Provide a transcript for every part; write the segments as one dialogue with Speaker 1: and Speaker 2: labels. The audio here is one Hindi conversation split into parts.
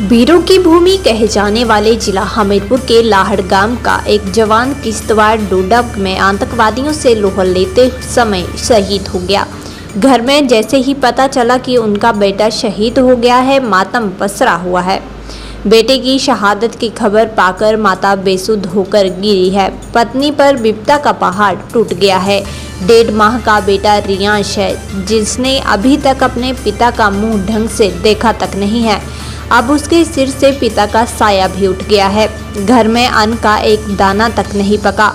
Speaker 1: वीरों की भूमि कहे जाने वाले जिला हमीरपुर के लाहड़ गांव का एक जवान किश्तवाड़ डोडा में आतंकवादियों से लोहा लेते समय शहीद हो गया। घर में जैसे ही पता चला कि उनका बेटा शहीद हो गया है, मातम पसरा हुआ है। बेटे की शहादत की खबर पाकर माता बेसुध होकर गिरी है। पत्नी पर विपदा का पहाड़ टूट गया है। 1.5 माह का बेटा रियांश है, जिसने अभी तक अपने पिता का मुंह ढंग से देखा तक नहीं है। अब उसके सिर से पिता का साया भी उठ गया है। घर में अन्न का एक दाना तक नहीं पका।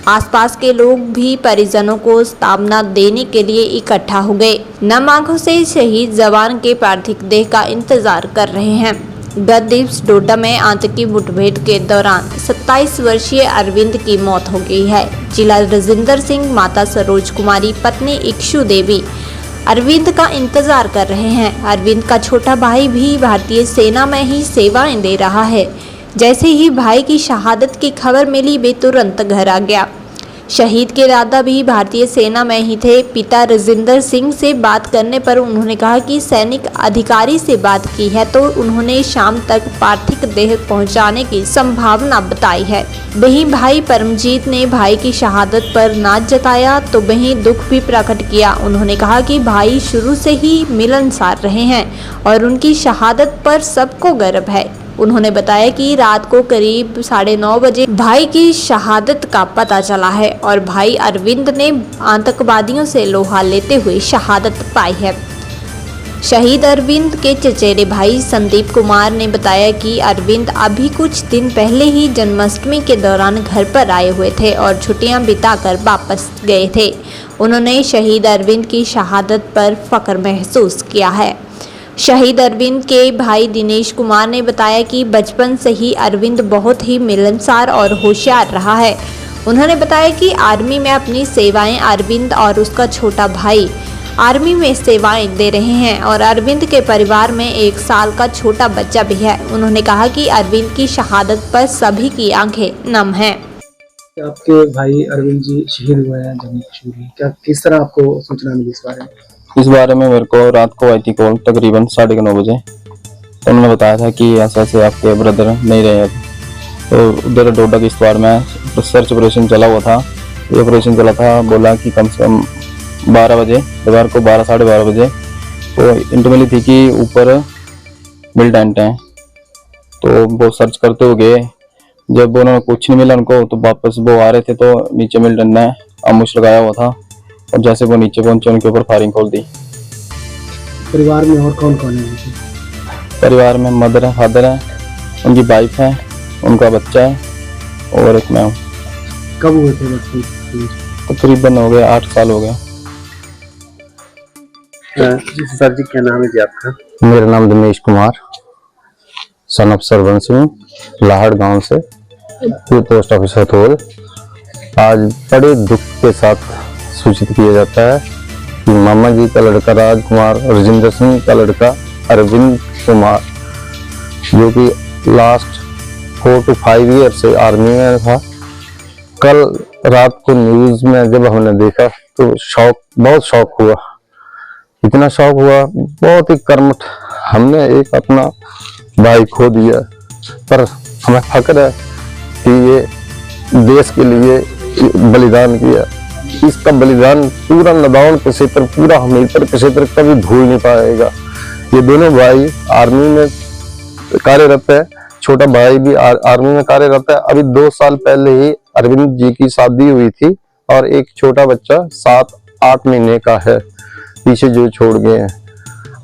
Speaker 1: आसपास के लोग भी परिजनों को सांत्वना देने के लिए इकट्ठा हो गए। नम आंखों से शहीद जवान के पार्थिव देह का इंतजार कर रहे हैं। गत दिवस डोडा में आतंकी मुठभेड़ के दौरान 27 वर्षीय अरविंद की मौत हो गई है। जिला राजेंद्र सिंह, माता सरोज कुमारी, पत्नी इक्षु देवी अरविंद का इंतजार कर रहे हैं। अरविंद का छोटा भाई भी भारतीय सेना में ही सेवाएं दे रहा है। जैसे ही भाई की शहादत की खबर मिली, वे तुरंत घर आ गया। शहीद के दादा भी भारतीय सेना में ही थे। पिता राजेंद्र सिंह से बात करने पर उन्होंने कहा कि सैनिक अधिकारी से बात की है तो उन्होंने शाम तक पार्थिव देह पहुंचाने की संभावना बताई है। वहीं भाई परमजीत ने भाई की शहादत पर नाज जताया तो वहीं दुख भी प्रकट किया। उन्होंने कहा कि भाई शुरू से ही मिलनसार रहे हैं और उनकी शहादत पर सबको गर्व है। उन्होंने बताया कि रात को करीब 9:30 बजे भाई की शहादत का पता चला है और भाई अरविंद ने आतंकवादियों से लोहा लेते हुए शहादत पाई है। शहीद अरविंद के चचेरे भाई संदीप कुमार ने बताया कि अरविंद अभी कुछ दिन पहले ही जन्माष्टमी के दौरान घर पर आए हुए थे और छुट्टियां बिताकर वापस गए थे। उन्होंने शहीद अरविंद की शहादत पर फख्र महसूस किया है। शहीद अरविंद के भाई दिनेश कुमार ने बताया कि बचपन से ही अरविंद बहुत ही मिलनसार और होशियार रहा है। उन्होंने बताया कि आर्मी में अपनी सेवाएं अरविंद और उसका छोटा भाई आर्मी में सेवाएं दे रहे हैं और अरविंद के परिवार में 1 साल का छोटा बच्चा भी है। उन्होंने कहा कि अरविंद की शहादत पर सभी की आंखें नम हैं।
Speaker 2: आपके भाई अरविंद जी शहीद हुए हैं जम्मू कश्मीर, क्या किस तरह आपको सूचना मिली इस बारे में?
Speaker 3: इस बारे में मेरे को रात को आई थी कॉल तकरीबन 9:30 बजे। तो उन्होंने बताया था कि ऐसे ऐसे आपके ब्रदर नहीं रहे अब। तो उधर डोडा किश्तवाड़ में सर्च ऑपरेशन चला हुआ था। ये ऑपरेशन चला था, बोला कि कम से कम 12 बजे दोपहर को 12 साढ़े 12 बजे तो इंट मिली थी कि ऊपर मिलिटेंट हैं। तो वो सर्च करते हुए गए। जब उन्होंने कुछ नहीं मिला उनको, तो वापस वो आ रहे थे तो नीचे मिलिटेंट ने आमुश लगाया हुआ था और जैसे वो नीचे पहुंचे उनके ऊपर फायरिंग खोल दी।
Speaker 2: परिवार में और कौन कौन है?
Speaker 3: परिवार में मदर है, फादर है, उनकी वाइफ है, उनका बच्चा है और एक मैं हूँ।
Speaker 2: कब हुए थे बच्चे?
Speaker 3: तकरीबन हो गया 8 साल हो गया।
Speaker 2: सर जी क्या नाम है जी आपका?
Speaker 4: मेरा नाम दिनेश कुमार, सन ऑफ सरवन सिंह, लाहड़ गांव से, पोस्ट ऑफिस हथोल। आज बड़े दुख के साथ सूचित किया जाता है कि मामा जी का लड़का राजकुमार, राजेंद्र सिंह का लड़का अरविंद कुमार, जो कि लास्ट 4 to 5 ईयर से आर्मी में था, कल रात को न्यूज में जब हमने देखा तो बहुत शौक हुआ। इतना शौक हुआ, बहुत ही कर्मठ। हमने एक अपना भाई खो दिया, पर हमें फख्र है कि ये देश के लिए बलिदान किया। इसका बलिदान पूरा नदाउन क्षेत्र, पूरा हमीरपुर क्षेत्र कभी भूल नहीं पाएगा। ये दोनों भाई आर्मी में कार्यरत है, छोटा भाई भी आर्मी में कार्यरत है। अभी 2 साल पहले ही अरविंद जी की शादी हुई थी और एक छोटा बच्चा 7-8 महीने का है पीछे जो छोड़ गए हैं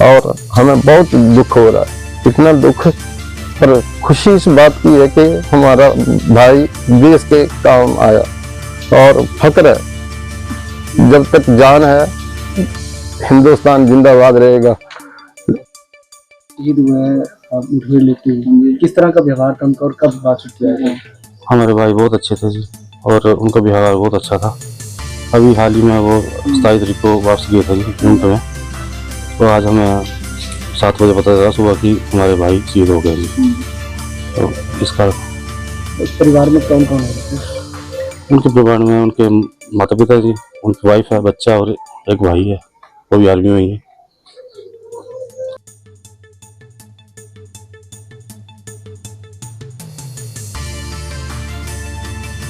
Speaker 4: और हमें बहुत दुख हो रहा है। इतना दुख, पर खुशी इस बात की है कि हमारा भाई देश के काम आया और फख्र है। जब तक जान है हिंदुस्तान जिंदाबाद रहेगा।
Speaker 2: शहीद हुए हैं आप मुठभेड़ लेते हुए, किस तरह का व्यवहार था उनका और कब बातचीत किया गया?
Speaker 3: हमारे भाई बहुत अच्छे थे जी और उनका व्यवहार बहुत अच्छा था। अभी हाल ही में वो 27 तारीख को वापस गए थे जी यूनिट में। तो आज हमें 7 बजे पता चला सुबह कि हमारे भाई शहीद हो गए जी। तो इसका
Speaker 2: परिवार में कौन कौन है?
Speaker 3: उनके परिवार में उनके माता पिता जी, उनकी वाइफ है, बच्चा और एक भाई है, वो भी आर्मी में ही है।